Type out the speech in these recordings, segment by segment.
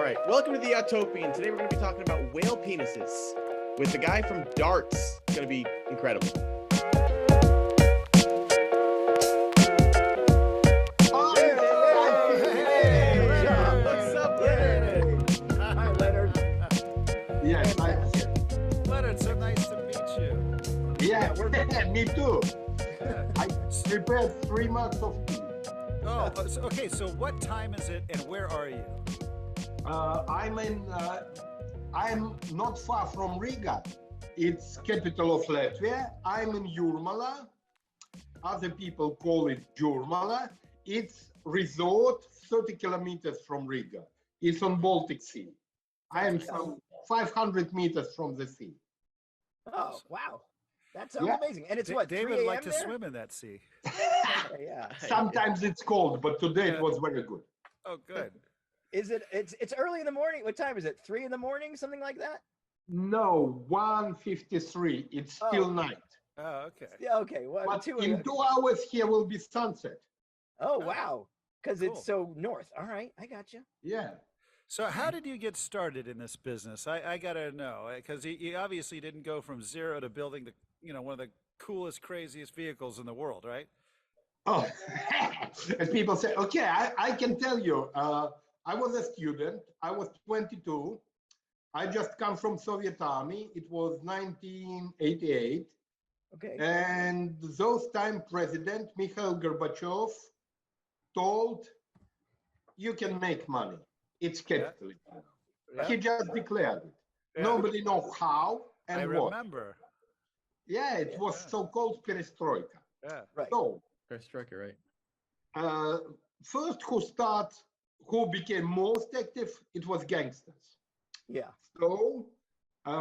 right, welcome to the Autopian. Today we're going to be talking about whale penises with the guy from Dartz. It's going to be incredible. What's up, Leonard? Hi, Leonard. Yes, Leonard, so nice to meet you. yeah, me too. I prepared 3 months of tea. Oh, okay. So what time is it, and where are you? I'm not far from Riga. It's capital of Latvia. I'm in Jūrmala. Other people call it Jūrmala. It's resort 30 kilometers from Riga. It's on Baltic Sea. I am some 500 meters from the sea. Oh, wow. That sounds Yeah. amazing. And it's what, David 3 would a.m. like to there? swim in that sea. Yeah. Sometimes it's cold, but today it was very good. Oh, good. Is it? It's early in the morning. What time is it? 3 in the morning, something like that. No, 1:53. It's still Oh. night. Oh, okay. Yeah. Okay. Well, But 2 in 2 hours here will be sunset. Oh, wow. Because Cool. it's so north. All right, I got you. Yeah. So how did you get started in this business? I gotta know, because you obviously didn't go from zero to building one of the coolest, craziest vehicles in the world, right? Oh, and people say, okay, I can tell you, I was a student. I was 22. I just come from Soviet Army. It was 1988. Okay. And those time President Mikhail Gorbachev told, you can make money. It's capitalism. Yeah. He just declared it. Yeah. Nobody knows how and I what. remember. Yeah, it was so-called perestroika. Yeah. Right. So, Perestroika, right? first who became most active, it was gangsters. Yeah. So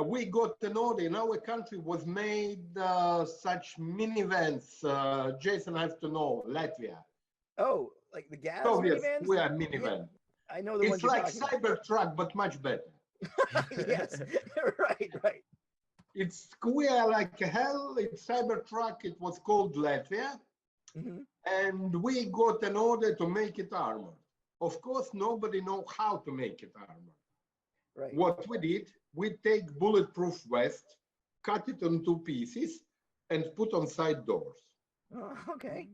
we got an order in our country was made such minivans. Jason has to know, Latvia. Oh, like the gas Soviets minivans? were minivan. I know the ones It's you're like talking about. Cybertruck, but much better. Yes. Right. It's square like hell. It's Cybertruck. It was called Latvia. Hmm. And we got an order to make it armor. Of course, nobody know how to make it armor. Right. What we did, we take bulletproof vest, cut it in 2 pieces, and put on side doors. Oh, okay.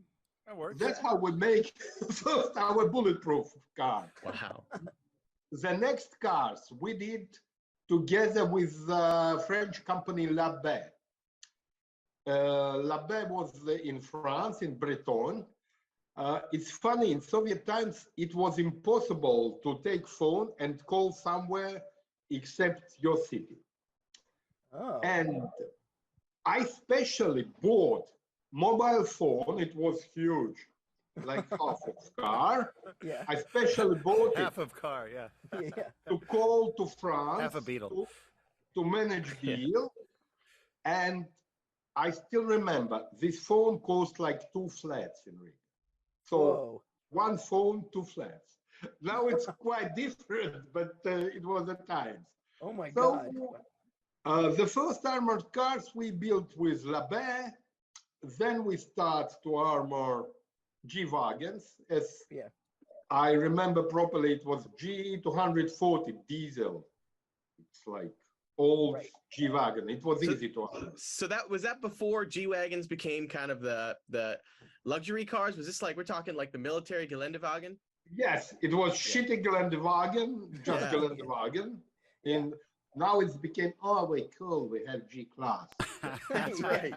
That works. That's how we make first our bulletproof car. Wow. The next cars we did together with the French company Labe. Labe was in France, in Breton. It's funny, in Soviet times, it was impossible to take phone and call somewhere except your city. Oh. And I specially bought mobile phone. It was huge, like half of car. Yeah. I specially bought Half it of car, yeah. Yeah. to call to France. Half a Beetle. To manage deal. And I still remember this phone cost like 2 flats in Riga. So Whoa. 1 phone, 2 flats. Now it's quite different, but it was at times. Oh my So God. the first armored cars we built with Labe. Then we start to armor G-Wagons. As Yeah. I remember properly, it was G240 diesel. It's like old Right. G-Wagon. It was So- easy to armor. So that was that before G-Wagons became kind of the luxury cars? Was this like, we're talking like the military Geländewagen? Yes, it was shitty Geländewagen, just Yeah. Geländewagen. And now it's became, oh, we cool, we have G-Class. That's right.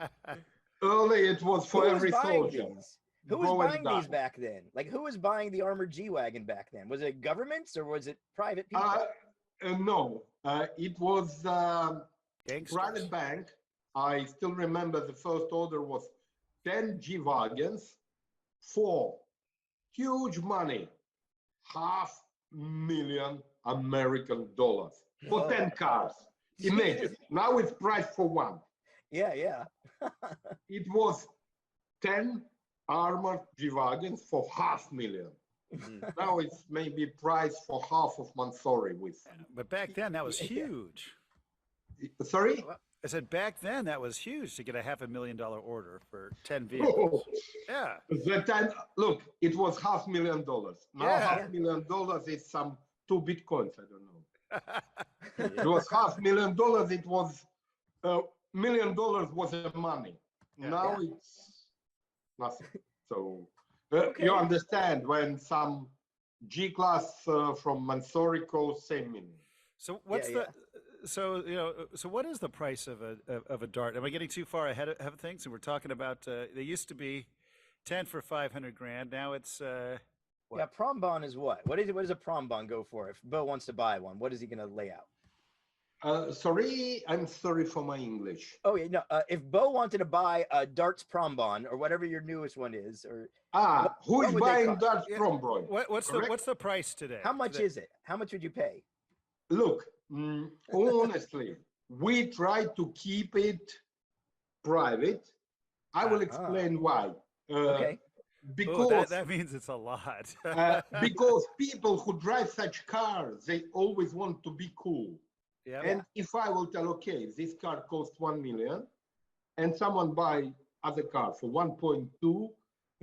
Early it was for Who was every buying soldier. these? Who was Go and buying die. these back then? Like, who was buying the armored G-Wagon back then? Was it governments or was it private people? No, it was Gangsters. private bank. I still remember the first order was 10 G-Wagons for huge money, $500,000 American dollars for Whoa. 10 cars. Imagine, now it's priced for 1. Yeah. It was 10 armored G-Wagons for $500,000. Now it's maybe priced for half of Mansory with. But back then, that was Yeah. huge. Sorry? I said back then, that was huge to get a $500,000 order for 10 vehicles. Oh, Yeah. that time, look, it was $500,000. Now Yeah. $500,000 is some 2 bitcoins. I don't know. It was $500,000. It was $1 million was the money. Now it's nothing. So you understand when some G class from Mansourico, same meaning. So what's so so what is the price of a dart? Am I getting too far ahead of things? And we're talking about they used to be 10 for 500 grand. Now it's what? Yeah, prom bond is what? What does a prom bond go for? If Bo wants to buy one, what is he going to lay out? Sorry, I'm sorry for my English. Oh yeah, no. If Bo wanted to buy a Dartz prom bond or whatever your newest one is, or who is would they buying cost? Dartz prom bro? What's the price today? How much is it? How much would you pay? Look, honestly, we try to keep it private. I will explain why. Okay. Because that means it's a lot. because people who drive such cars, they always want to be cool. Yeah. And if I will tell, okay, this car costs 1 million, and someone buy other car for 1.2,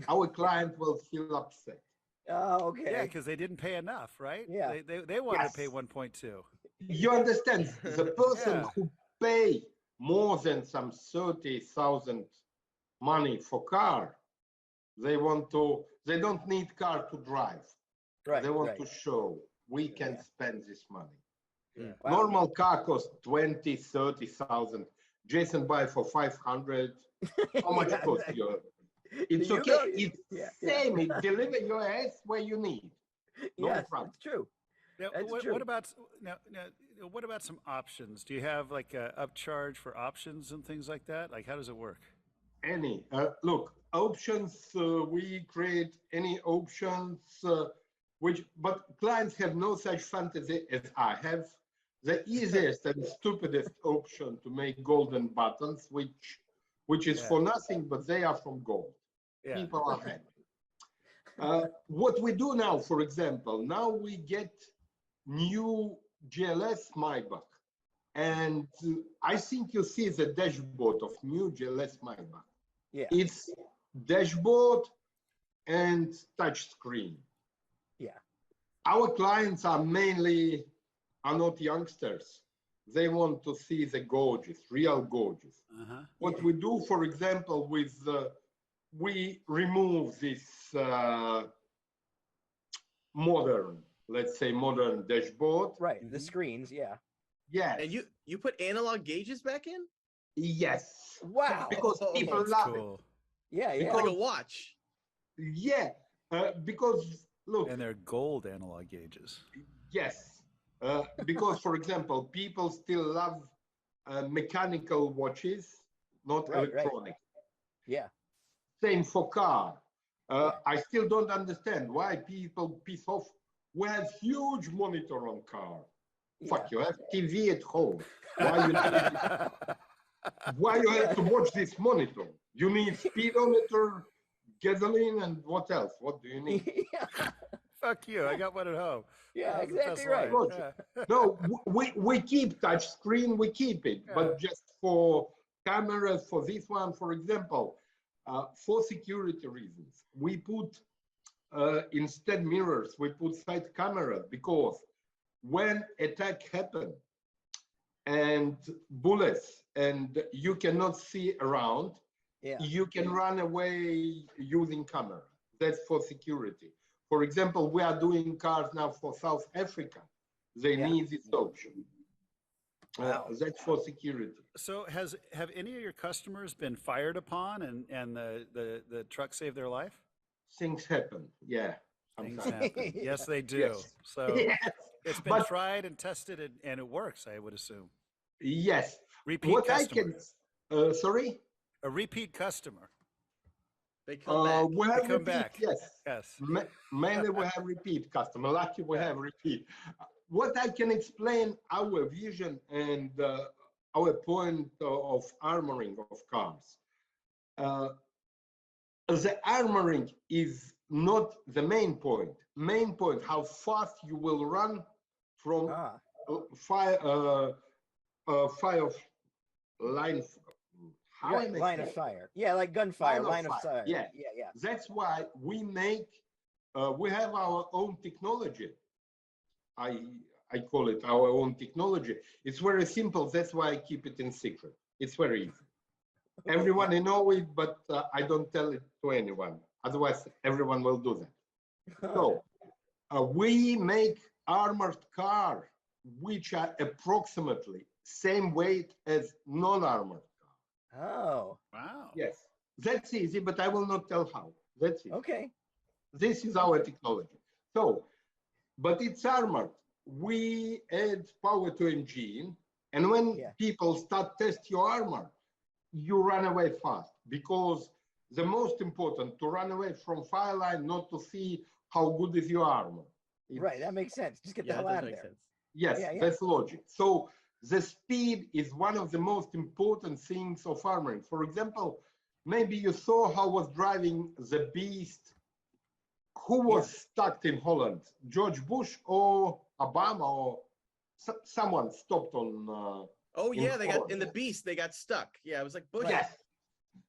our client will feel upset. Oh, okay. Yeah, because they didn't pay enough, right? Yeah. They wanted to pay 1.2. You understand? The person who pay more than some 30,000 money for car, they don't need car to drive. Right. They want to show we can spend this money. Yeah. Wow. Normal car costs 20, 30,000. Jason buy for 500. How much cost you? It's okay. It's same. It deliver your ass where you need. No problem. It's true. Now, what about what about some options? Do you have like a upcharge for options and things like that? Like, how does it work? Look, options. We create any options, but clients have no such fantasy as I have. The easiest and stupidest option to make golden buttons, which is for nothing, but they are from gold. Yeah. People are happy. What we do now, for example, now we get new GLS Maybach. And I think you see the dashboard of new GLS Maybach. Yeah. It's dashboard and touch screen. Yeah. Our clients are not youngsters. They want to see the gorgeous, real gorgeous. What we do, for example, with we remove this modern dashboard. Right, the screens, Yes. And you put analog gauges back in? Yes. Wow. Because people love it. Yeah, It's like a watch. Yeah, because look. And they're gold analog gauges. Yes. Because, for example, people still love mechanical watches, not electronic. Right. Yeah. Same for car. I still don't understand why people piss off. We have huge monitor on car. Fuck, you have TV at home. Why you have to watch this monitor? You need speedometer, gasoline, and what else? What do you need? Fuck you, I got one at home. Yeah, exactly right. No, we keep touch screen, we keep it, but just for cameras, for this one, for example, for security reasons, we put instead mirrors, we put side cameras, because when attack happen and bullets and you cannot see around, you can run away using camera. That's for security. For example, we are doing cars now for South Africa. They need this option. That's for security. So have any of your customers been fired upon and the truck saved their life? Things happen, Things happen. Yes, they do. Yes. So it's been tried and tested and it works, I would assume. Yes. Repeat customer. Sorry? A repeat customer. They come back. They come back. Yes. Mainly we have repeat customer. Lucky we have repeat. What I can explain our vision and our point of armoring of cars. The armoring is not the main point. Main point, how fast you will run from fire line. Line of fire. Yeah, like gunfire, line of fire. Yeah. That's why we make, we have our own technology. I I call it our own technology. It's very simple. That's why I keep it in secret. It's very easy. Everyone know it, but I don't tell it to anyone. Otherwise, everyone will do that. So we make armored car, which are approximately same weight as non-armored car. Oh, Wow. Yes, that's easy, but I will not tell how. That's it. okay. This is our technology. So, but it's armored. We add power to engine, and when Yeah. people start test your armor, you run away fast because the most important to run away from fire line, not to see how good is your armor. Right, that makes sense. Just get the Yeah, hell that does out of make there. sense. Yes, Yeah, yeah. that's logic. So the speed is one of the most important things of armoring. For example, maybe you saw how was driving the Beast. Who was stuck in Holland? George Bush or Obama or someone stopped on? Oh In yeah, they got Holland. in the Beast. They got stuck. Yeah, it was like Bush Yes,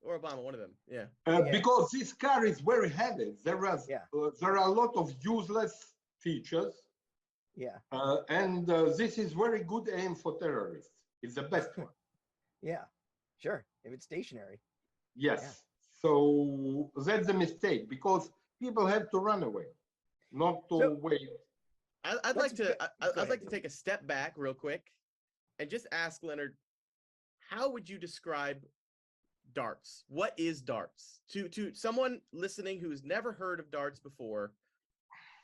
or Obama, one of them. Yeah. Yeah. because this car is very heavy. There Yeah. are a lot of useless features. Yeah, And this is very good aim for terrorists. It's the best one. yeah, sure. If it's stationary. Yes. Yeah. So that's a mistake because people have to run away, not to So- wait. I'd Let's like to go I'd ahead. like to take a step back real quick and just ask Leonard, how would you describe darts? What is darts? To someone listening who's never heard of darts before,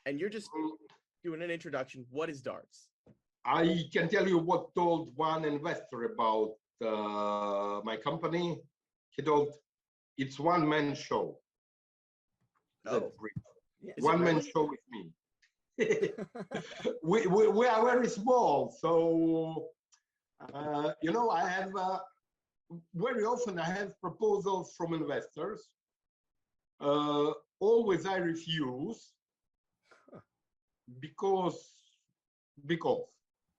and you're just doing an introduction, what is darts? I can tell you what told one investor about my company. He told it's one man show. That's Oh. brief. Yeah. Is it One man really? show with me. we are very small, so I have very often I have proposals from investors. Always I refuse because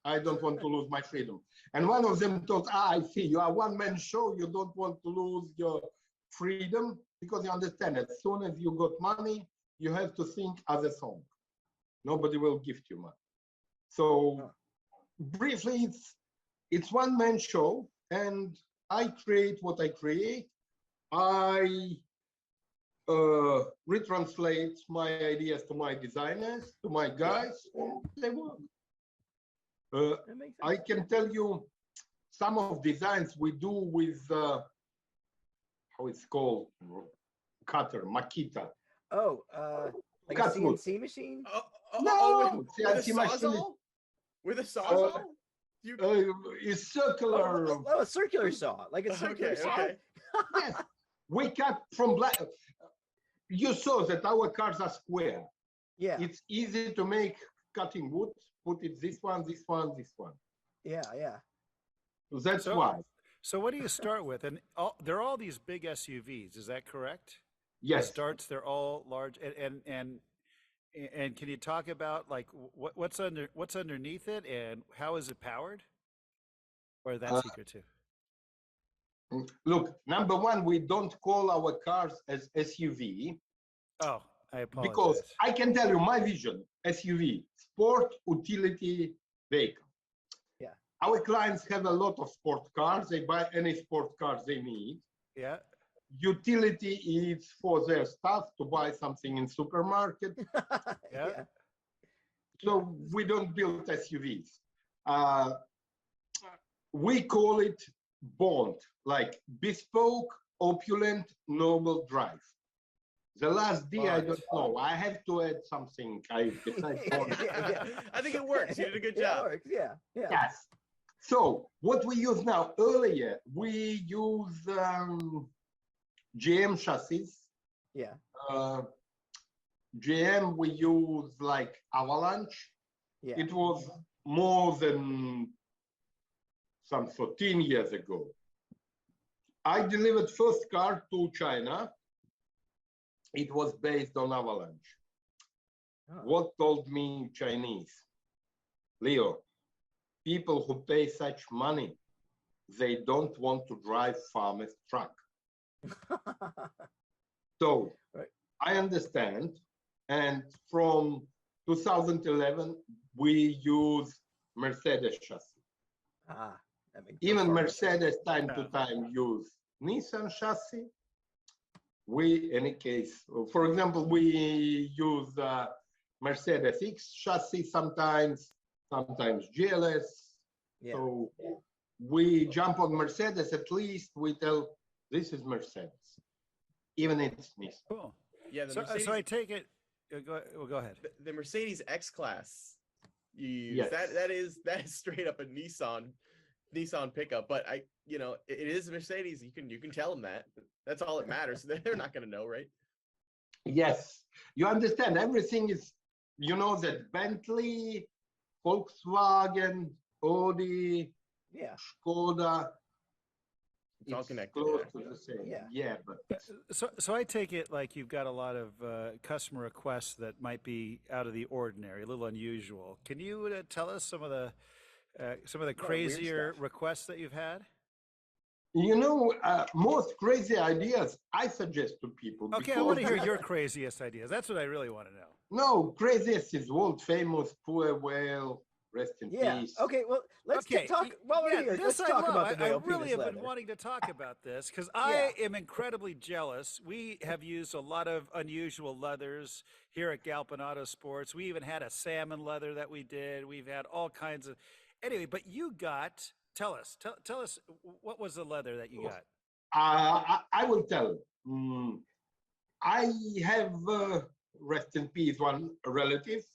I don't want to lose my freedom. And one of them thought, I see you are one man show. You don't want to lose your freedom because you understand as soon as you got money, you have to think as a song. Nobody will gift you money. So briefly, it's one man show, and I create what I create. I retranslate my ideas to my designers, to my guys, and they work. That makes I sense. can tell you some of designs we do with how it's called, cutter, Makita. Oh, like a Cut wood. CNC machine? No, with a CNC machine is, sawzall? With a sawzall? is circular. Oh, a circular saw, like a circular Okay, saw. okay. Yes, we cut from black. You saw that our cars are square. Yeah, It's easy to make cutting wood. Put it this one, this one, this one. yeah, yeah. So that's So- why. So what do you start with? And they're all these big SUVs. Is that correct? Yes. The darts, they're all large. And can you talk about like what's underneath it and how is it powered? Or that's secret too? Look, number one, we don't call our cars as SUV Oh, I apologize. because I can tell you my vision: SUV, sport utility vehicle. Yeah. Our clients have a lot of sport cars. They buy any sport cars they need. Yeah. Utility is for their staff to buy something in supermarket. Yeah. So we don't build SUVs. We call it bond, like bespoke, opulent, noble drive. The last D, I don't know. I have to add something. Besides bond. Yeah. I think it works. You did a good Yeah, it job. works. Yeah, yeah. Yes. So what we use now, earlier, we use GM chassis. Yeah. GM, we use like Avalanche. Yeah. It was more than some 14 years ago. I delivered first car to China. It was based on Avalanche. Oh. What told me Chinese? Leo, people who pay such money, they don't want to drive farmer's truck. So Right. I understand. And from 2011, we use Mercedes chassis. Ah, that makes Even sense. Mercedes time to time use Nissan chassis. We, any case, for example, we use Mercedes X chassis sometimes GLS. Yeah. So we jump on Mercedes, at least we tell this is Mercedes, even it's Nissan. Cool. Yeah, the So, Mercedes, so I take it. Go ahead. the Mercedes X Class. You use Yes. that is straight up a Nissan pickup. But it is Mercedes. You can tell them that. That's all that matters. They're not going to know, right? Yes, you understand everything is, that Bentley, Volkswagen, Audi, Yeah. Skoda, It's all connected. close Yeah. to the same. Yeah. Yeah, but So I take it like you've got a lot of customer requests that might be out of the ordinary, a little unusual. Can you tell us some of the weird crazier stuff. requests that you've had? most crazy ideas I suggest to people. Okay, I want to because- hear your craziest ideas. That's what I really want to know. No, craziest is world famous poor whale. Rest in Yeah. peace. Okay. Well, let's talk. While we're here, let's this I talk love. about the I whale really penis have leather. been wanting to talk about this because I am incredibly jealous. We have used a lot of unusual leathers here at Galpin Auto Sports. We even had a salmon leather that we did. We've had all kinds of. Anyway, but you got. Tell us. Tell us what was the leather that you got? I will tell. I have, rest in peace, one relative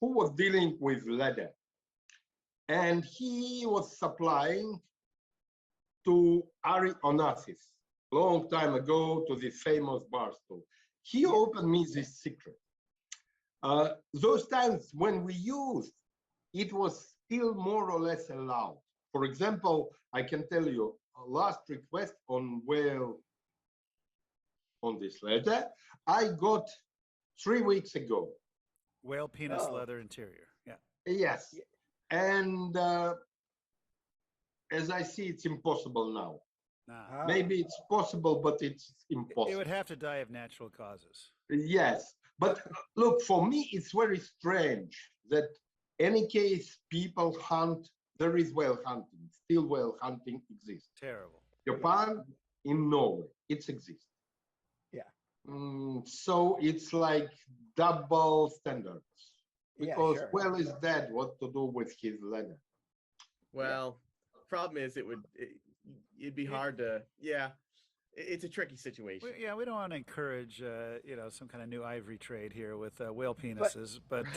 who was dealing with leather. And he was supplying to Ari Onassis, long time ago, to the famous bar store. He opened me this secret. Those times when we used, it was still more or less allowed. For example, I can tell you, last request on this letter, I got 3 weeks ago. Whale penis Oh. leather interior. Yeah. Yes. And as I see, it's impossible now. Nah. Maybe it's possible, but it's impossible. It would have to die of natural causes. Yes. But look, for me, it's very strange that any case people hunt, there is whale hunting, still whale hunting exists. Terrible. Japan, in Norway, it exists. Yeah. So it's like double standards. Because sure. whale is dead, what to do with his leather? Well, problem is it'd be hard to. Yeah, it's a tricky situation. We don't want to encourage, some kind of new ivory trade here with whale penises. But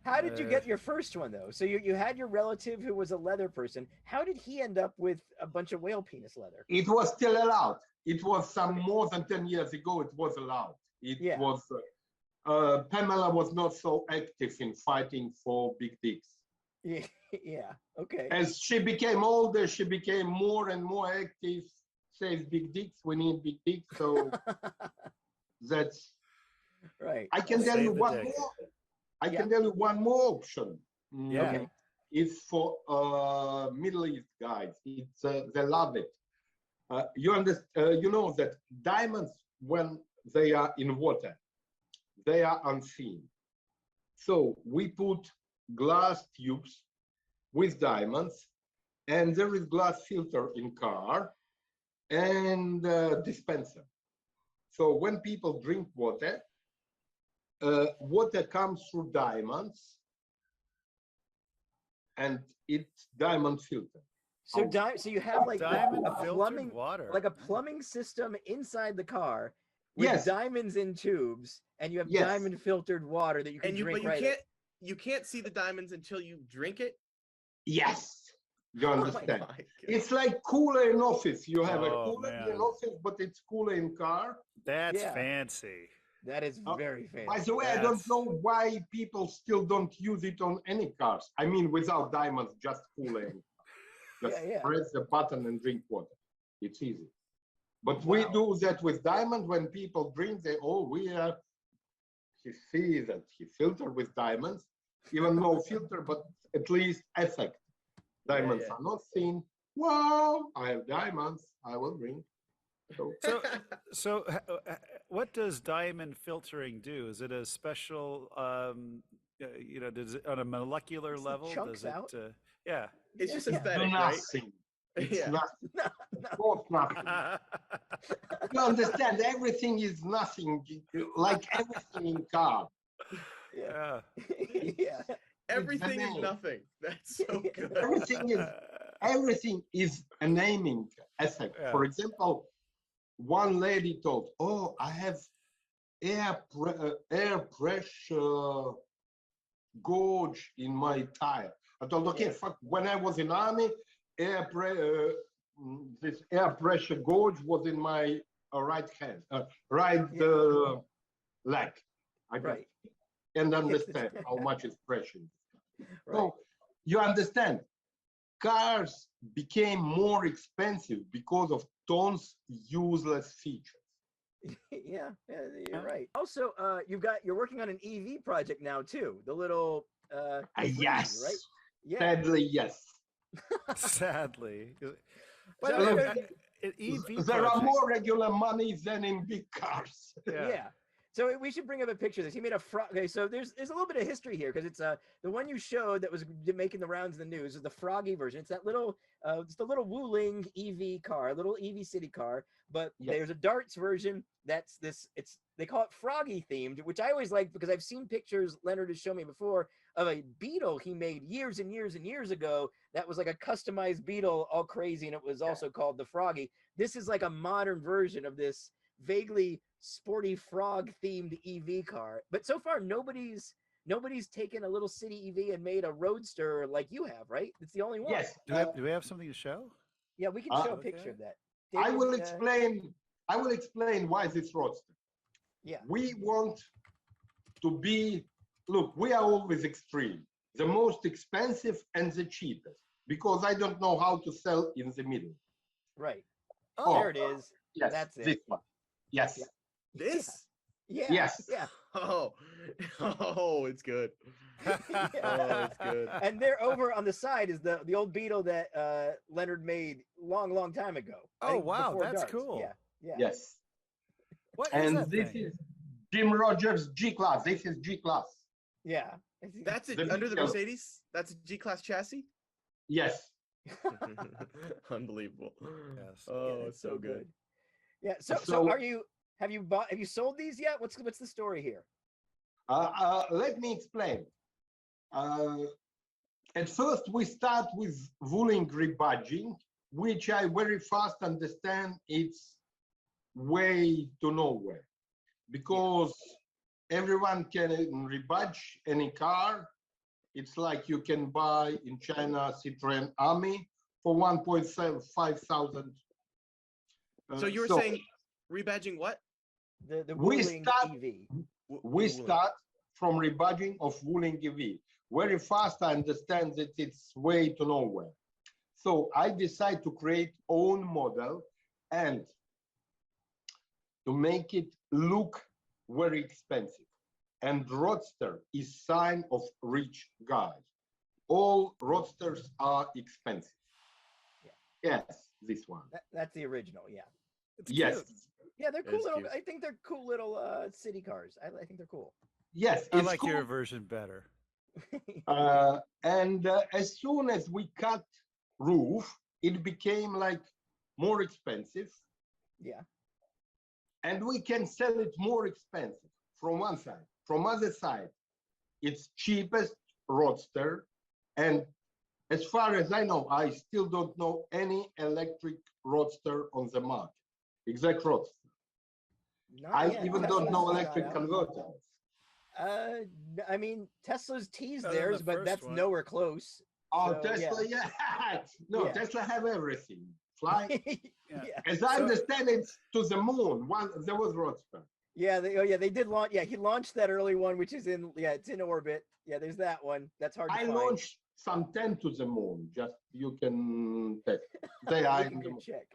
How did you get your first one though? So you had your relative who was a leather person. How did he end up with a bunch of whale penis leather? It was still allowed. It was some more than 10 years ago, it was allowed. It was, Pamela was not so active in fighting for big dicks. Yeah, okay. As she became older, she became more and more active. Says big dicks, we need big dicks. So that's right. I can tell Save you the one dick. more. I can tell you one more option. Yeah. Okay. It's for Middle East guys. It's they love it. You understand? You know that diamonds, when they are in water, they are unseen. So we put glass tubes with diamonds, and there is glass filter in car and dispenser. So when people drink water, water comes through diamonds, and it's diamond filter. So so you have like Diamond a filtered plumbing, water. like a plumbing system inside the car with Yes. diamonds in tubes, and you have Yes. diamond filtered water that you can And you drink you can't see the diamonds until you drink it. Yes, you Oh my understand. God. It's like cooler in office. You have a Oh, cooler man. in office, but it's cooler in car. That's Yeah. fancy. That is Oh, very fancy. By the way, I don't That's- know why people still don't use it on any cars. I mean, without diamonds, just cooling. Just Yeah, yeah. press the button and drink water. It's easy. But we do that with diamond. When people drink, they he sees that he filtered with diamonds, even no filter, but at least effect. Diamonds yeah. are not seen. Wow, I have diamonds. I will drink. So, What does diamond filtering do? Is it a special, does it on a molecular It's the level? chunks Does it, out. yeah. It's just Yeah. aesthetic, right? nothing. It's Yeah. nothing. No, no. Both nothing. You understand? Everything is nothing. Like everything in car. Yeah. Yeah. Yeah. Everything is name. nothing. That's so good. Everything is a naming effect. Yeah. For example, one lady told, "Oh, I have air pressure gauge in my tire." I told, "Okay, Yeah. fuck." When I was in army, this air pressure gauge was in my right hand, right leg. I Right. can't understand how much is pressure. Right. So you understand, cars became more expensive because of tons useless features. Yeah, you're right. Also, you're working on an EV project now too. The little Freeze, Yes, right? Yeah. sadly, yes. Sadly. So, By the way, uh, an EV There are project- more regular money than in big cars. Yeah. So we should bring up a picture of this. He made a frog. Okay, so there's a little bit of history here because it's the one you showed that was making the rounds in the news is the froggy version. It's that little it's the little Wuling EV car, little EV city car. But Yes. there's a Dartz version that's they call it froggy themed, which I always like because I've seen pictures Leonard has shown me before of a Beetle he made years and years and years ago. That was like a customized Beetle, all crazy, and it was also called the Froggy. This is like a modern version of this vaguely sporty frog themed EV car, but so far nobody's taken a little city EV and made a roadster like you have, right? It's the only one. Yes. Do we have something to show? Yeah, we can show a picture Okay. of that. I David, will explain. I will explain why this roadster. Yeah. We want to be. Look, we are always extreme. The most expensive and the cheapest, because I don't know how to sell in the middle. Right. Oh, There it is. Yes, That's it. this one. Yes. Yeah. This? Yeah. Yes. Yeah. Oh, oh, it's good. Oh, it's good. And there over on the side is the old Beetle that Leonard made long time ago. I Oh, think wow, before that's Dartz. cool. Yeah. Yeah. Yes. What is And that this thing? is Jim Rogers G-Class. This is G-Class. Yeah. That's it. The Under the detail. Mercedes? That's a G-Class chassis? Yes. Unbelievable. Yes. Oh, Yeah, it's so good. Yeah. So So- have you sold these yet? What's the story here? Let me explain. At first, we start with Wuling rebadging, which I very fast understand it's way to nowhere, because everyone can rebadge any car. It's like you can buy in China Citroen Army for 1.5 thousand. So you were saying rebadging what? The We Wuling start- EV. We start from rebadging of Wuling EV. Very fast, I understand that it's way to nowhere. So I decide to create own model and to make it look very expensive. And Roadster is sign of rich guys. All Roadsters are expensive. Yes, this one. That's the original. Yeah. It's Yes, cute. Yeah, they're cool It's little. cute. I think they're cool little city cars. I think they're cool. yes. I it's like cool. your version better. And as soon as we cut roof, it became like more expensive, Yeah. and we can sell it more expensive from one side. From other side, it's cheapest Roadster, and as far as I know, I still don't know any electric Roadster on the market. Exact Roadster. Not I yet. even don't Tesla's know got electric out. converters. I mean, Tesla's teased Other than theirs, the but first that's one. nowhere close. Oh, So, Tesla, yeah. No, Yeah. Tesla have everything. Fly. Yeah. As I So- understand, it's to the moon. There was Roadster. Yeah, they did launch. Yeah, he launched that early one, which is it's in orbit. Yeah, there's that one. That's hard to I find. launched some 10 to the moon. Just you can test. They are We in can the go moon. check.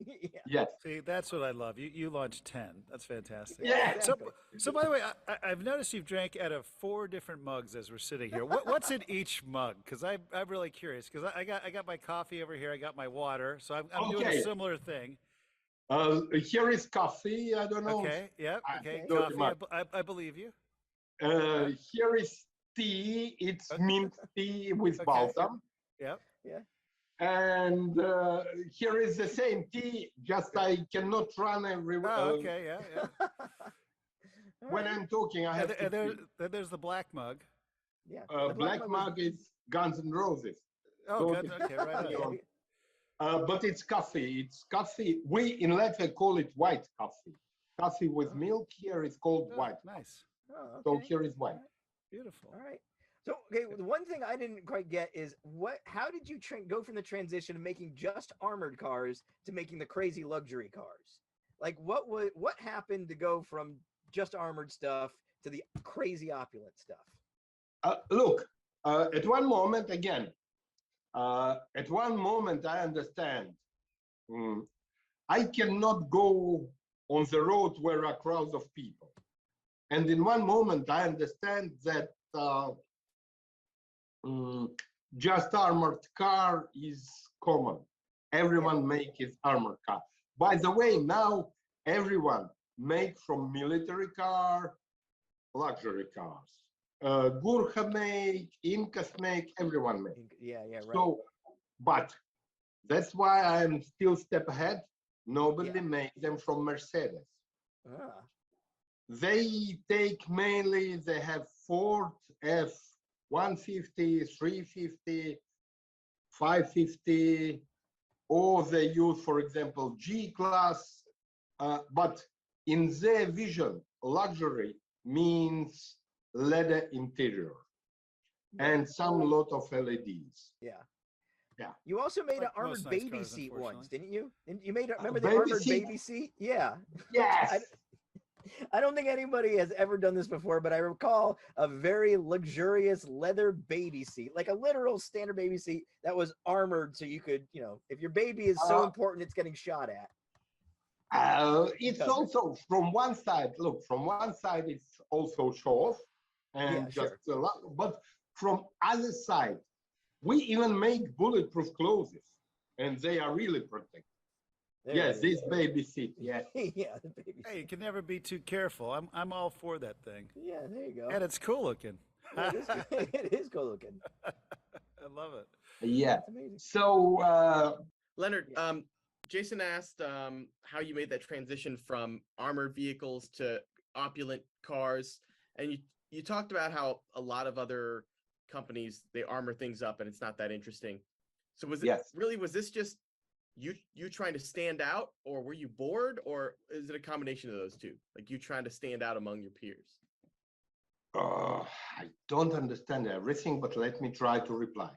Yeah. Yes. See, that's what I love. You launched 10. That's fantastic. Yeah. Exactly. So by the way, I've noticed you've drank out of 4 different mugs as we're sitting here. What's in each mug? Because I'm really curious. Because I got my coffee over here. I got my water. So I'm doing Okay. a similar thing. Here is coffee. I don't know. Okay. Yep. Okay. Very Coffee. much. I believe you. Here is tea. It's Okay. mint tea with Okay. balsam. Yep. Yeah. And here is the same tea. Just I cannot run every. Oh, okay. Yeah. Yeah. When I'm talking, I have to. Then there's the black mug. Yeah. Black mug is Guns N' Roses. Oh, So good. Okay. Right on. But it's coffee. It's coffee. We in Latvia call it white coffee. Coffee with milk here is called Oh, white. nice. Oh, So okay. here is white. Beautiful. All right. So, okay, the one thing I didn't quite get is how did you go from the transition of making just armored cars to making the crazy luxury cars? Like, what happened to go from just armored stuff to the crazy opulent stuff? Look, at one moment again, I understand. I cannot go on the road where are crowds of people. And in one moment, I understand that just armored car is common. Everyone make his armored car. By the way, now everyone make from military car, luxury cars. Gurkha make, Incas make, everyone make. Yeah, right. So, but that's why I'm still step ahead. Nobody make them from Mercedes. Ah. They take mainly, they have Ford F-150, 350, 550, or they use, for example, G-Class. But in their vision, luxury means leather interior and some lot of LEDs. Yeah. Yeah. You also made an Like most armored nice baby cars, seat unfortunately. once, didn't you? And you made remember the baby armored seat? baby seat? Yeah. Yes. I don't think anybody has ever done this before, but I recall a very luxurious leather baby seat, like a literal standard baby seat that was armored so you could, if your baby is so important it's getting shot at. It's also from one side, look, from one side it's also show off and just a lot, but from other side, we even make bulletproof clothes and they are really protected. Yes, this baby seat, yeah. Yeah, the baby seat. Hey, you can never be too careful. I'm all for that thing. Yeah, there you go. And it's cool looking. Yeah, it is cool looking. I love it. Yeah. That's amazing. So, Leonard, Jason asked how you made that transition from armored vehicles to opulent cars, and you talked about how a lot of other companies, they armor things up and it's not that interesting. So was this just you trying to stand out, or were you bored, or is it a combination of those two? Like you trying to stand out among your peers? I don't understand everything, but let me try to reply.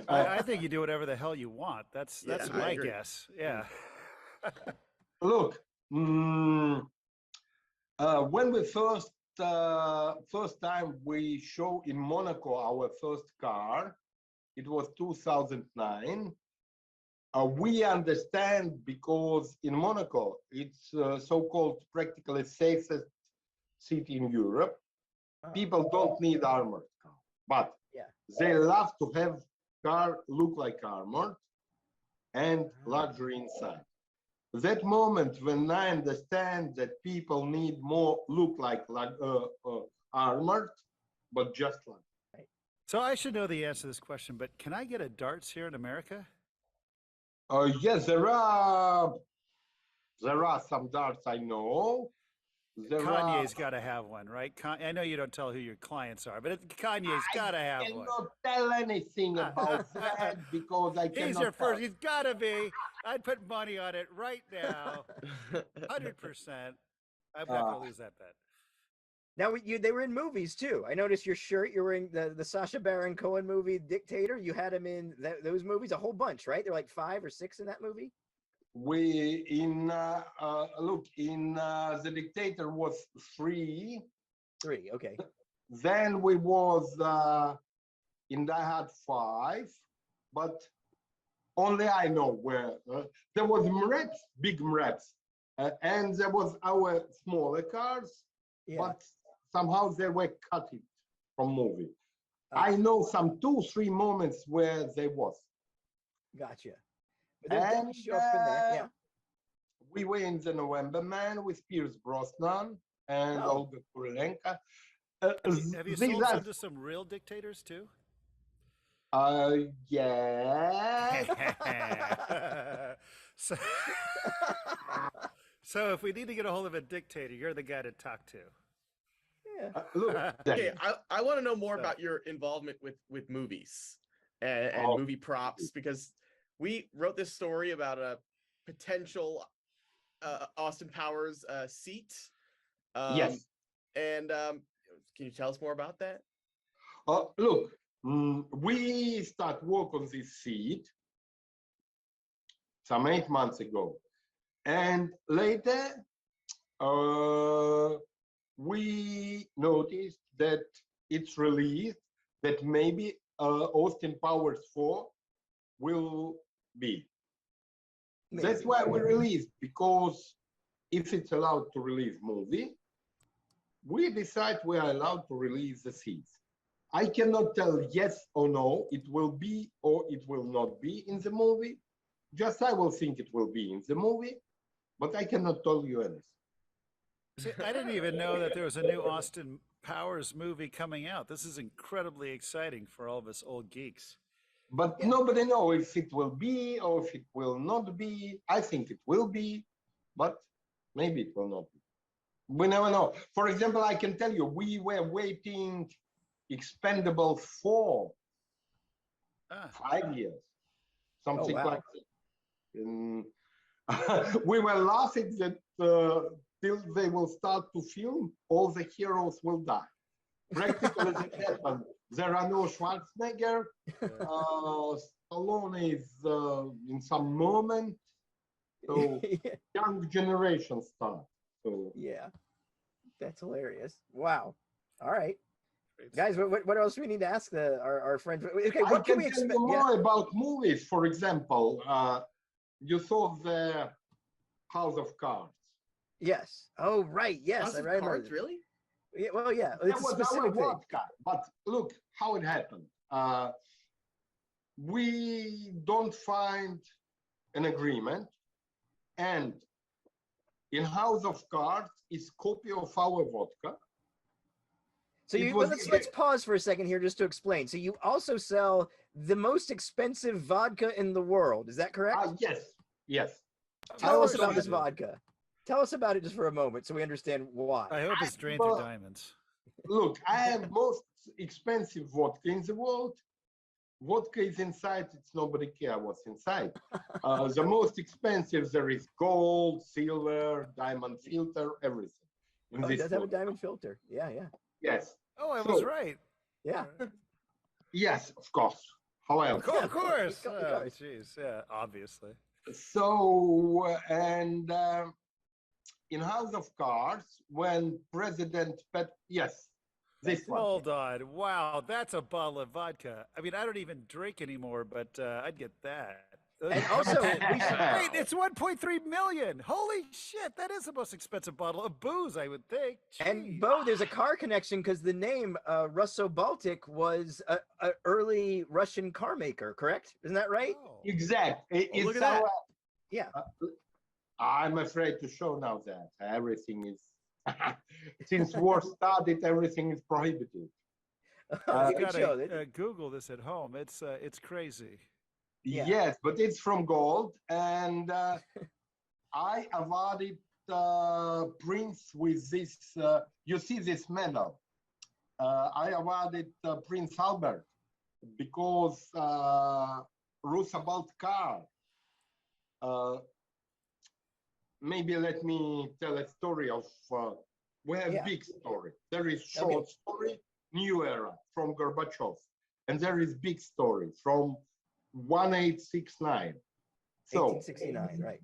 I think you do whatever the hell you want. That's my guess. Yeah. Look, when we first time we show in Monaco our first car, it was 2009. We understand because in Monaco it's so-called practically safest city in Europe. People don't need armored car, but they love to have car look like armored and luxury inside. That moment when I understand that people need more look like armored, but just like. So I should know the answer to this question, but can I get a Dartz here in America? Yes, there are some Darts I know. Kanye's got to have one, right? I know you don't tell who your clients are, but Kanye's got to have one. I cannot tell anything about that because I cannot. He's your first. He's got to be. I'd put money on it right now. 100%. I'm not going to lose that bet. Now they were in movies too. I noticed your shirt. You were in the Sacha Baron Cohen movie Dictator. You had him in those movies, a whole bunch, right? There are like 5 or 6 in that movie. We look in the Dictator was 3. 3, okay. Then we was in Die Hard 5, but only I know where there was MREPs, big MREPs, and there was our smaller cars, but somehow they were cut it from movie. I know some 2-3 moments where they was. Gotcha. But they show up in there. We were in the November Man with Pierce Brosnan and Oh. Olga Kurilenko. Have you These sold are, some to some real dictators too? yes. so, so if we need to get a hold of a dictator, you're the guy to talk to. Yeah. Look, Okay, Dennis, I want to know more So- about your involvement with movies and Oh. movie props, because we wrote this story about a potential Austin Powers seat. yes. And can you tell us more about that? Look, we start work on this seat some 8 months ago. And later, we noticed that it's released that maybe Austin Powers 4 will be. That's Maybe. why we released, because if it's allowed to release movie, we decide we are allowed to release the seeds. I cannot tell yes or no, it will be or it will not be in the movie. Just I will think it will be in the movie, but I cannot tell you anything. See, I didn't even know that there was a new Austin Powers movie coming out. This is incredibly exciting for all of us old geeks. But Yeah. nobody knows if it will be or if it will not be. I think it will be, but maybe it will not be. We never know. For example, I can tell you, we were waiting Expendable 4 Ah, 5 years, something wow. like that. And we were laughing that till they will start to film, all the heroes will die. Practically that happened. There are no Schwarzenegger. Stallone is in some moment. So young generation start. So Yeah. That's hilarious. Wow. All right. great Guys, stuff. what else do we need to ask our friends? Okay, I what can can we tell expect? you more about movies. For example, you saw the House of Cards. Yes. Oh, right. Yes, House I of remember. Cards, really? Yeah, well, yeah. That It's a was specific our thing. vodka. But look how it happened. We don't find an agreement, and in House of Cards is copy of our vodka. So It you was let's pause for a second here just to explain. So you also sell the most expensive vodka in the world. Is that correct? Yes, yes. Tell us also about this do. vodka. Tell us about it just for a moment so we understand why. I hope it's drained through Well, diamonds. Look, I have most expensive vodka in the world. Vodka is inside, it's nobody care what's inside. The most expensive, there is gold, silver, diamond filter, everything. In Oh, it this does have a vodka. diamond filter. Yeah, yeah. Yes, Oh, I was So- right. Yeah. yes, of course. However, Of course. Of Oh, course. jeez. Yeah, obviously. so in House of Cards, when President yes, this one. Hold on. Wow, that's a bottle of vodka. I mean, I don't even drink anymore, but I'd get that. And also, we should, Wait, it's 1.3 million. Holy shit, that is the most expensive bottle of booze, I would think. and Jeez. Bo, there's a car connection because the name Russo Baltic was a early Russian car maker, correct? Isn't that right? Oh. Exact. look It's at that. our. Yeah. I'm afraid to show now that everything is. Since war started, everything is prohibited. You You could show gotta it. Google this at home. It's crazy. Yeah. Yes, but it's from gold, and I awarded Prince with this. You see this medal. I awarded Prince Albert because Roosevelt car. Maybe let me tell a story of. We have Yeah. big story. There is short story, new era from Gorbachev, and there is big story from 1869. So 1869, right?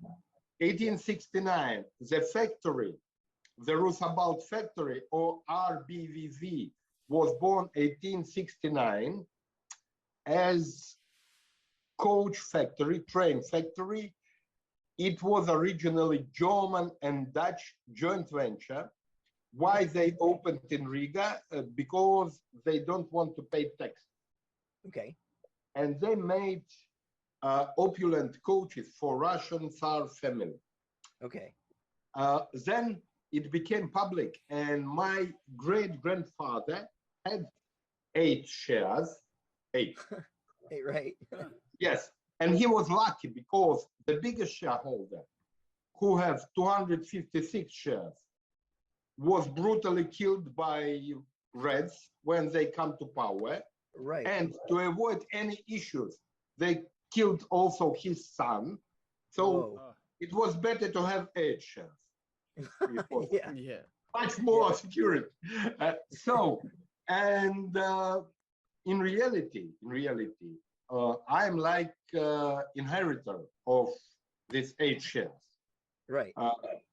1869, the factory, the Roosevelt factory or RBVV was born 1869 as coach factory, train factory. It was originally German and Dutch joint venture. Why they opened in Riga? Because they don't want to pay tax. Okay. And they made opulent coaches for Russian Tsar family. Okay. Then it became public, and my great-grandfather had 8 shares. 8. Hey, right. Yes, and he was lucky because the biggest shareholder, who has 256 shares, was brutally killed by Reds when they come to power. Right. And to avoid any issues, they killed also his son. So Whoa. it was better to have 8 shares. Yeah. Yeah. Much more security. In reality, I'm like inheritor of these 8 shares. Right.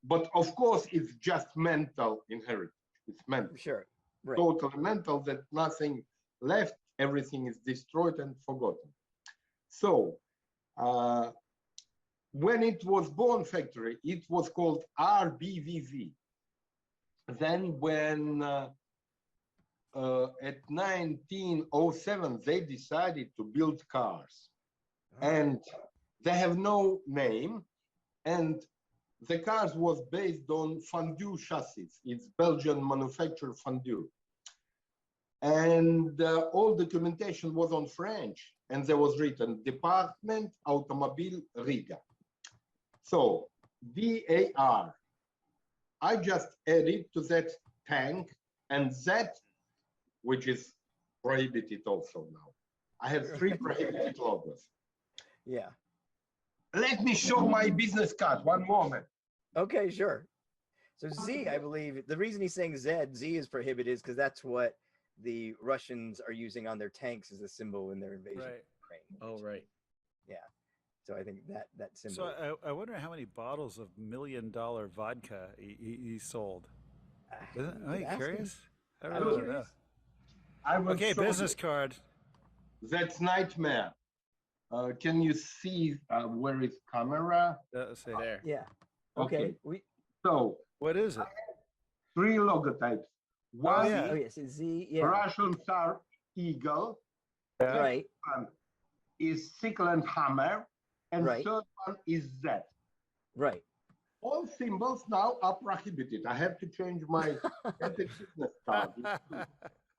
But of course, it's just mental inheritance. It's mental. Sure. Right. Totally mental, that nothing left, everything is destroyed and forgotten. So when it was born factory, it was called RBVV. Then when at 1907, they decided to build cars. And they have no name. And the cars was based on fondue chassis. It's Belgian manufacturer fondue. And all documentation was on French. And there was written Department Automobile Riga. So DAR. I just added to that tank and that, which is prohibited also now. I have 3 prohibited logos. Yeah. Let me show my business card, one moment. Okay, sure. So Z, I believe, the reason he's saying Z is prohibited is because that's what the Russians are using on their tanks as a symbol in their invasion of Ukraine. Oh, right. Yeah. So I think that symbol. So I wonder how many bottles of $1 million vodka he sold. Are you curious? I really don't know. Okay, business card. That's nightmare. Can you see where is camera? Let's see. There. Yeah. Okay. So what is it? 3 logotypes. One Oh yes, it's Z. Yeah. Russian Tsar Eagle. Yeah. Right. One is sickle and hammer, and third one is Z. Right. All symbols now are prohibited. I have to change my business card.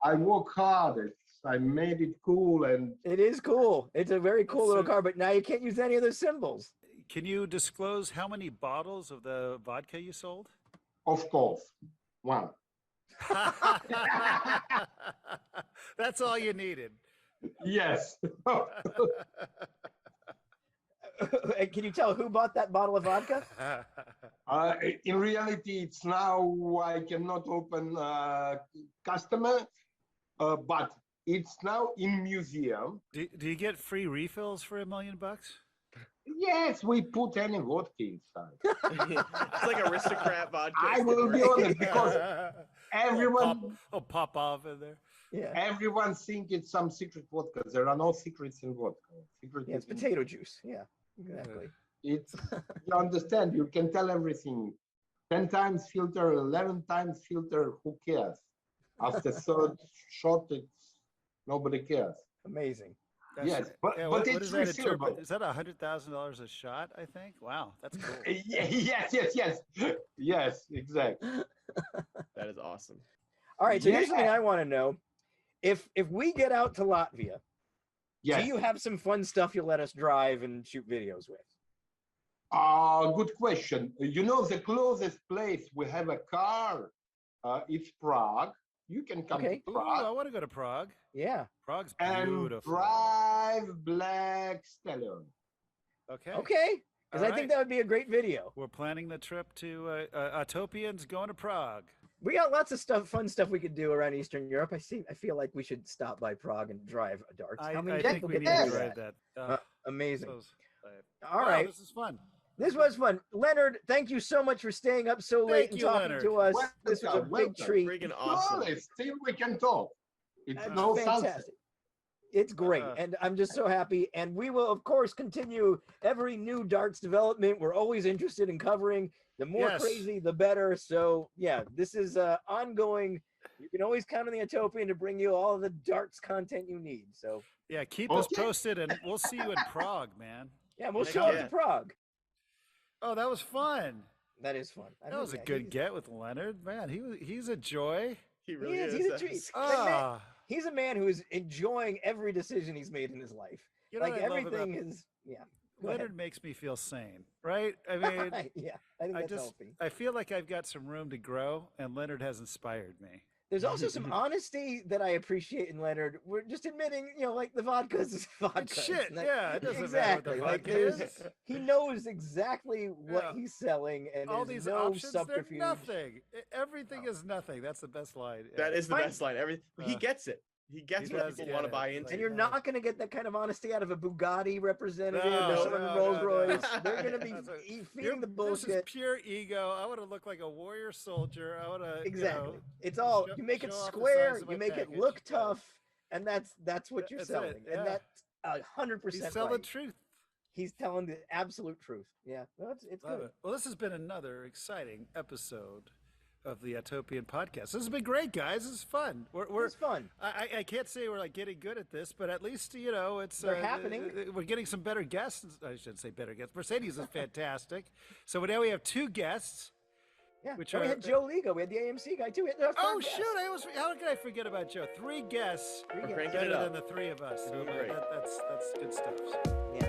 I work hard. I made it cool, and it is cool. It's a very cool little car, but now you can't use any of those symbols. Can you disclose how many bottles of the vodka you sold? Of course, 1. That's all you needed. Yes. Can you tell who bought that bottle of vodka? In reality, it's now I cannot open customer, but it's now in museum. Do you get free refills for $1 million? Yes, we put any vodka inside. It's like aristocrat vodka. I will be honest, because everyone pop off in there. Yeah. Everyone think it's some secret vodka. There are no secrets in vodka. It's potato juice. Yeah, exactly. It's, you understand, you can tell everything. 10 times filter, 11 times filter, who cares? After 3rd shot, nobody cares. Amazing. Yes, but it's resealable. Is that $100,000 a shot? I think. Wow, that's cool. Yes, exactly. That is awesome. All right, so here's something I want to know: if we get out to Latvia, do you have some fun stuff you'll let us drive and shoot videos with? Good question. You know, the closest place we have a car, it's Prague. You can come to Prague. Ooh, I want to go to Prague. Yeah. Prague's beautiful. And drive Black Stallion. Okay. Okay. Because I think that would be a great video. We're planning the trip to Autopians going to Prague. We got lots of fun stuff we could do around Eastern Europe. I feel like we should stop by Prague and drive a Dartz. I think we need to drive that. Amazing. All right. This is fun. This was fun. Leonard, thank you so much for staying up so late and talking to us. This was a big treat. Freaking awesome. Still we can talk. It's fantastic. It's great. And I'm just so happy. And we will, of course, continue every new Dartz development. We're always interested in covering. The more crazy, the better. So, yeah, this is ongoing. You can always count on the Autopian to bring you all the Dartz content you need. So, yeah, keep us posted, and we'll see you in Prague, man. Yeah, we'll show up to Prague. Oh, that was fun. That is fun. That was a good get with Leonard. Man, he's a joy. He really is. is. He's a treat. Ah. He's a man who is enjoying every decision he's made in his life. You know like what I love everything about is, Go Leonard ahead. makes me feel sane, right? I mean, yeah, I think that's healthy. I feel like I've got some room to grow, and Leonard has inspired me. There's also some honesty that I appreciate in Leonard. We're just admitting, like the vodka is vodka. Shit, That, it doesn't exactly. matter what Like the vodka is. he knows exactly what he's selling, and all there's these no options, subterfuge. they're nothing. Everything is nothing. That's the best line. That is the best line. He gets it. He gets what people want to buy into. And you're not going to get that kind of honesty out of a Bugatti representative No, or someone in Rolls Royce. They're going to be feeding the This is bullshit. pure ego. I want to look like a warrior soldier. I want to Exactly. It's all you make it square. You make it look tough, and that's what you're selling. And that's 100% He's telling right. truth. He's telling the absolute truth. Yeah, well, it's Love good. it. Well, this has been another exciting episode of the Autopian podcast. This has been great, guys. This is fun. It's fun. I can't say we're like getting good at this, but at least it's They're happening. We're getting some better guests. I shouldn't say better guests. Mercedes is fantastic. So now we have 2 guests. Yeah, which we had Joe Ligo. We had the AMC guy too. Oh shoot! How could I forget about Joe? 3 guests. We're cranking Better it up. than the 3 of us. So Great. that's good stuff. Yeah.